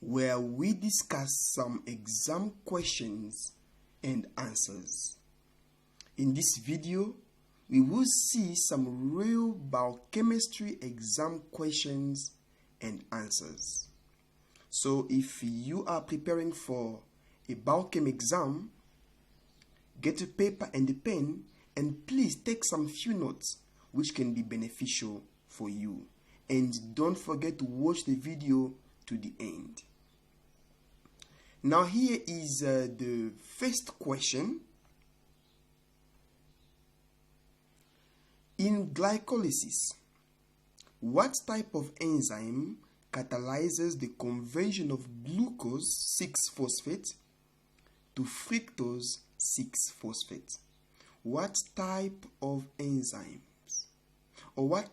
where we discuss some exam questions and answers. In this video, we will see some real biochemistry exam questions and answers. So if you are preparing for a biochem exam, get a paper and a pen and please take some few notes which can be beneficial for you. And don't forget to watch the video to the end. Now here is the first question. In glycolysis, what type of enzyme catalyzes the conversion of glucose 6-phosphate to fructose 6-phosphate? What type of enzymes or what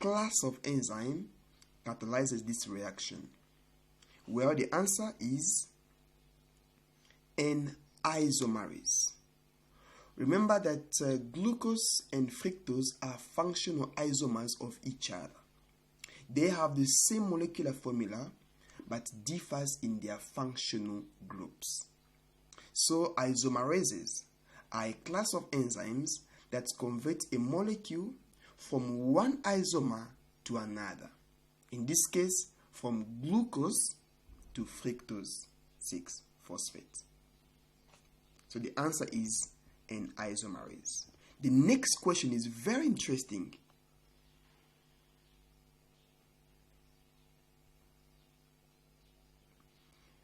class of enzyme catalyzes this reaction? Well, the answer is an isomerase. Remember that glucose and fructose are functional isomers of each other. They have the same molecular formula but differs in their functional groups. So isomerases are a class of enzymes that convert a molecule from one isomer to another. In this case, from glucose to fructose 6-phosphate. So the answer is an isomerase. The next question is very interesting.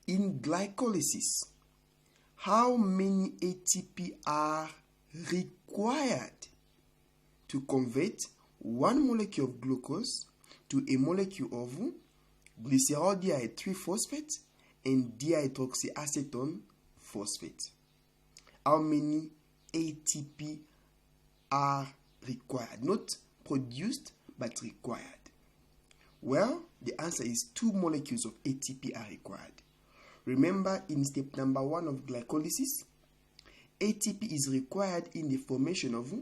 In glycolysis, how many ATP are required to convert one molecule of glucose to a molecule of glyceraldehyde 3-phosphate and dihydroxyacetone phosphate? How many ATP are required? Not produced, but required. Well, the answer is 2 molecules of ATP are required. Remember, in step number 1 of glycolysis, ATP is required in the formation of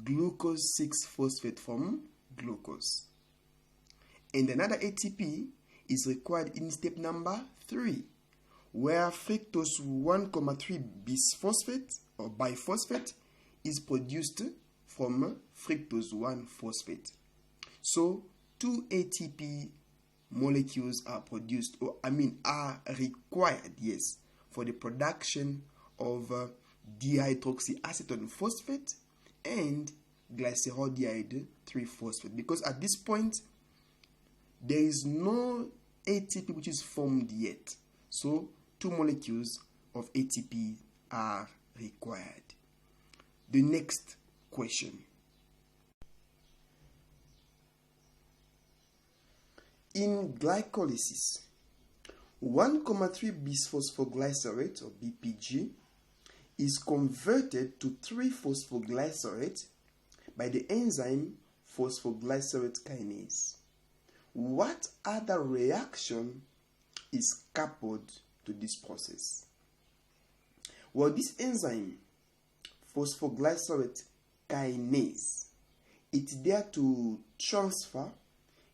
glucose 6-phosphate from glucose. And another ATP is required in step number 3, where fructose 1,3 bisphosphate or biphosphate is produced from fructose 1-phosphate. So 2 ATP molecules are produced, are required, yes, for the production of dihydroxyacetone phosphate and glyceraldehyde 3-phosphate. Because at this point, there is no ATP which is formed yet. So 2 molecules of ATP are required. The next question. In glycolysis, 1,3 bisphosphoglycerate or BPG is converted to 3-phosphoglycerate by the enzyme phosphoglycerate kinase. What other reaction is coupled to this process? Well, this enzyme, phosphoglycerate kinase, it's there to transfer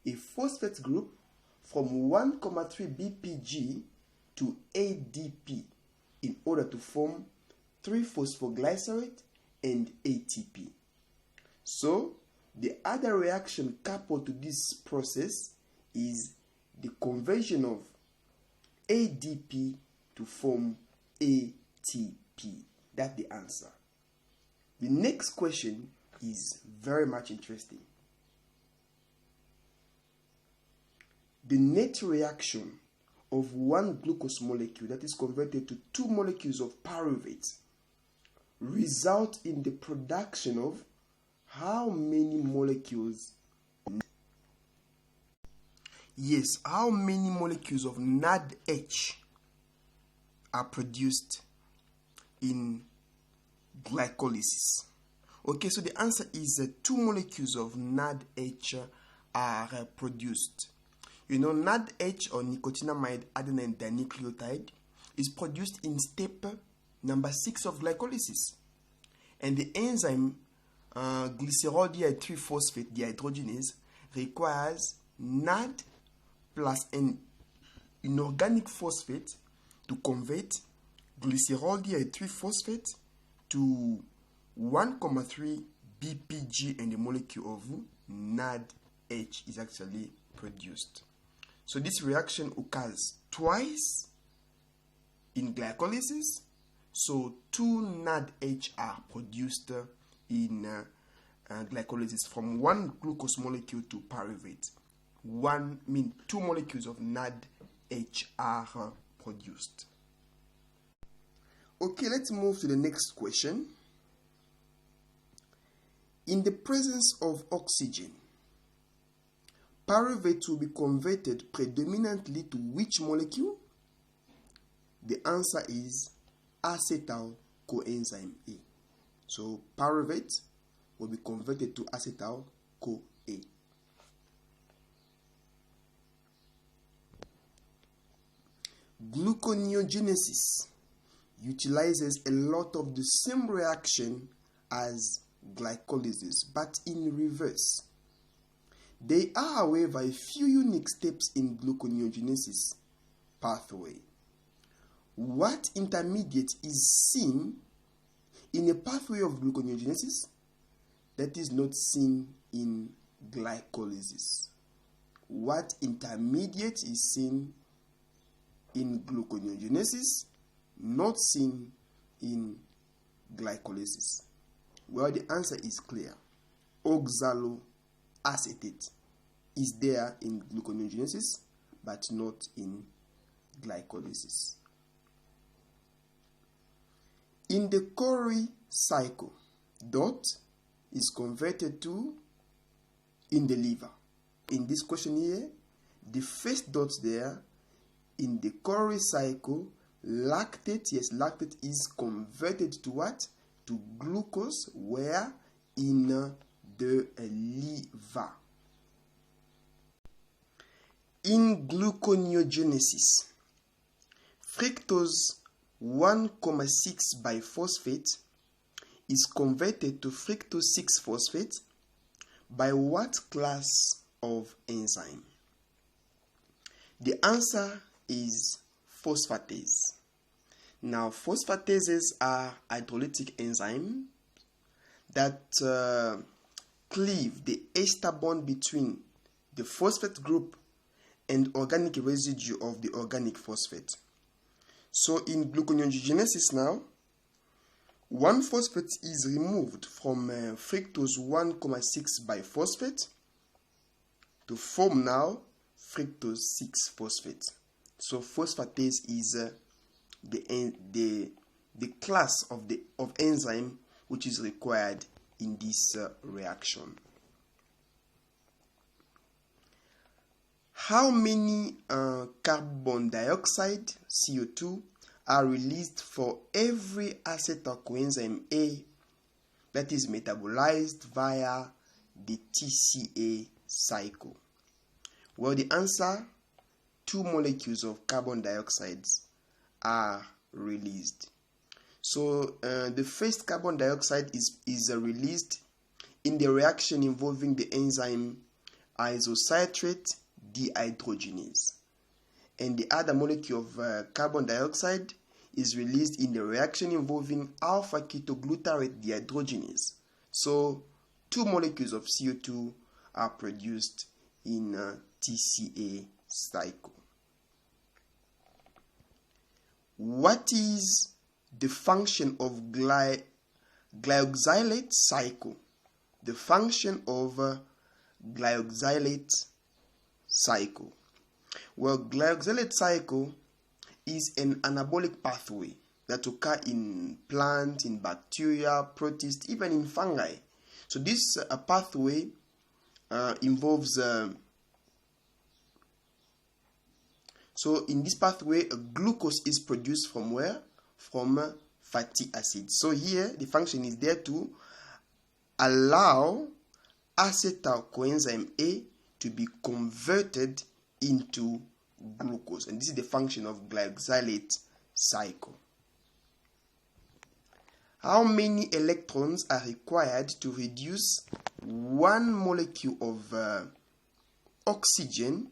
a phosphate group from 1,3 BPG to ADP in order to form 3-phosphoglycerate and ATP. So, the other reaction coupled to this process is the conversion of ADP to form ATP. That's the answer. The next question is very much interesting. The net reaction of one glucose molecule that is converted to 2 molecules of pyruvate result in the production of how many molecules? Yes, how many molecules of NADH are produced in glycolysis? Okay, so the answer is 2 molecules of NADH are produced. You know, NADH or nicotinamide adenine dinucleotide is produced in step number 6 of glycolysis. And the enzyme glyceraldehyde 3-phosphate dehydrogenase requires NAD plus an an organic phosphate to convert glycerol di3-phosphate to 1,3 BPG, and the molecule of NADH is actually produced. So this reaction occurs twice in glycolysis. So 2 NADH are produced in glycolysis from one glucose molecule to pyruvate. 2 molecules of NADH are produced. Okay, let's move to the next question. In the presence of oxygen, pyruvate will be converted predominantly to which molecule? The answer is acetyl coenzyme A. So pyruvate will be converted to acetyl CoA. Gluconeogenesis utilizes a lot of the same reaction as glycolysis, but in reverse. There are, however, a few unique steps in gluconeogenesis pathway. What intermediate is seen in a pathway of gluconeogenesis that is not seen in glycolysis? What intermediate is seen in gluconeogenesis, not seen in glycolysis? Well, the answer is clear. Oxaloacetate is there in gluconeogenesis, but not in glycolysis. In the Cori cycle, dot is converted to in the liver. In this question here, the first dot there, in the Cori cycle, lactate is converted to what? To glucose, where? In the liver. In gluconeogenesis, fructose 1,6 biphosphate is converted to fructose 6-phosphate by what class of enzyme? The answer is phosphatase. Now, phosphatases are hydrolytic enzymes that cleave the ester bond between the phosphate group and organic residue of the organic phosphate. So in gluconeogenesis now, 1-phosphate is removed from fructose 1,6 biphosphate to form now fructose 6-phosphate. So phosphatase is the class of enzyme which is required in this reaction. How many carbon dioxide, CO2, are released for every acetyl coenzyme A that is metabolized via the TCA cycle? Well, the answer, 2 molecules of carbon dioxide are released. So the first carbon dioxide is released in the reaction involving the enzyme isocitrate dehydrogenase, and the other molecule of carbon dioxide is released in the reaction involving alpha ketoglutarate dehydrogenase. So 2 molecules of CO2 are produced in TCA cycle. What is the function of glyoxylate cycle? The function of glyoxylate cycle. Well, glyoxylate cycle is an anabolic pathway that occurs in plants, in bacteria, protists, even in fungi. So this pathway involves so in this pathway, glucose is produced from where? From fatty acids. So here the function is there to allow acetyl coenzyme A to be converted into glucose, and this is the function of glyoxylate cycle. How many electrons are required to reduce 1 molecule of oxygen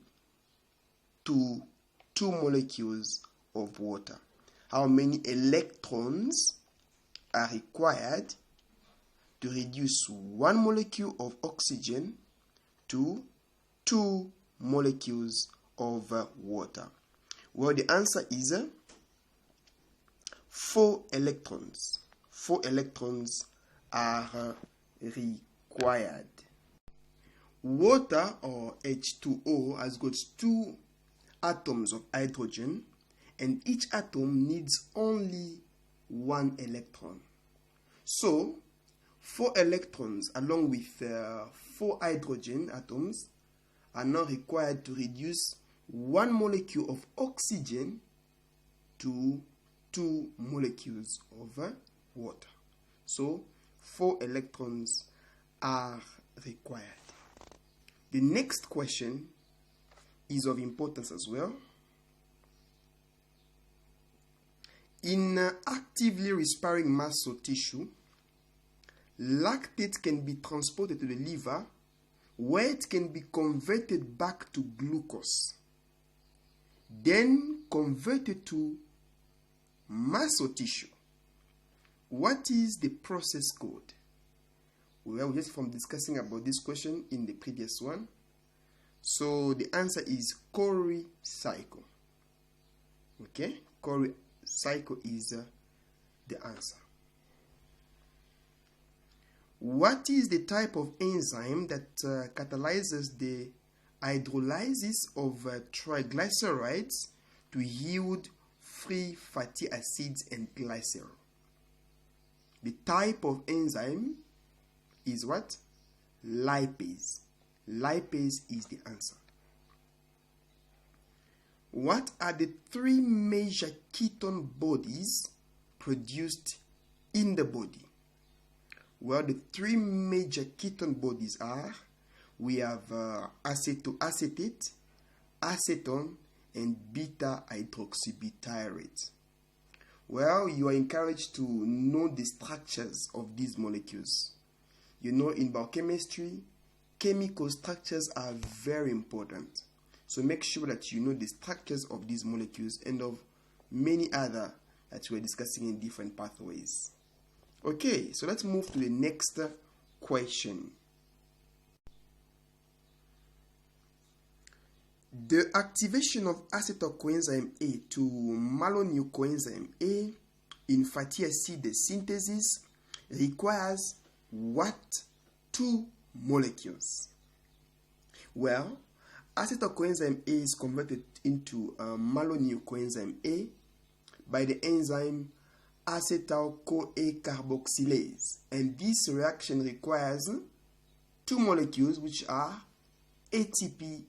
to 2 molecules of water. How many electrons are required to reduce 1 molecule of oxygen to 2 molecules of water? Well, the answer is 4 electrons. 4 electrons are required. Water, or H2O, has got 2 atoms of hydrogen, and each atom needs only 1 electron. So 4 electrons along with 4 hydrogen atoms are now required to reduce 1 molecule of oxygen to 2 molecules of water. So 4 electrons are required. The next question is of importance as well. In actively respiring mass or tissue, lactate can be transported to the liver, where it can be converted back to glucose, then converted to mass or tissue. What is the process called? Well, just from discussing about this question in the previous one. So the answer is Cori cycle. Okay, Cori cycle is the answer. What is the type of enzyme that catalyzes the hydrolysis of triglycerides to yield free fatty acids and glycerol? The type of enzyme is what? Lipase. Lipase is the answer. What are the 3 major ketone bodies produced in the body? Well, the 3 major ketone bodies are, we have acetoacetate, acetone, and beta-hydroxybutyrate. Well, you are encouraged to know the structures of these molecules. You know, in biochemistry, chemical structures are very important. So make sure that you know the structures of these molecules and of many other that we're discussing in different pathways. Okay, so let's move to the next question. The activation of acetyl coenzyme A to malonyl coenzyme A in fatty acid synthesis requires what 2 molecules? Well, acetyl coenzyme A is converted into malonyl coenzyme A by the enzyme acetyl-CoA carboxylase, and this reaction requires 2 molecules, which are ATP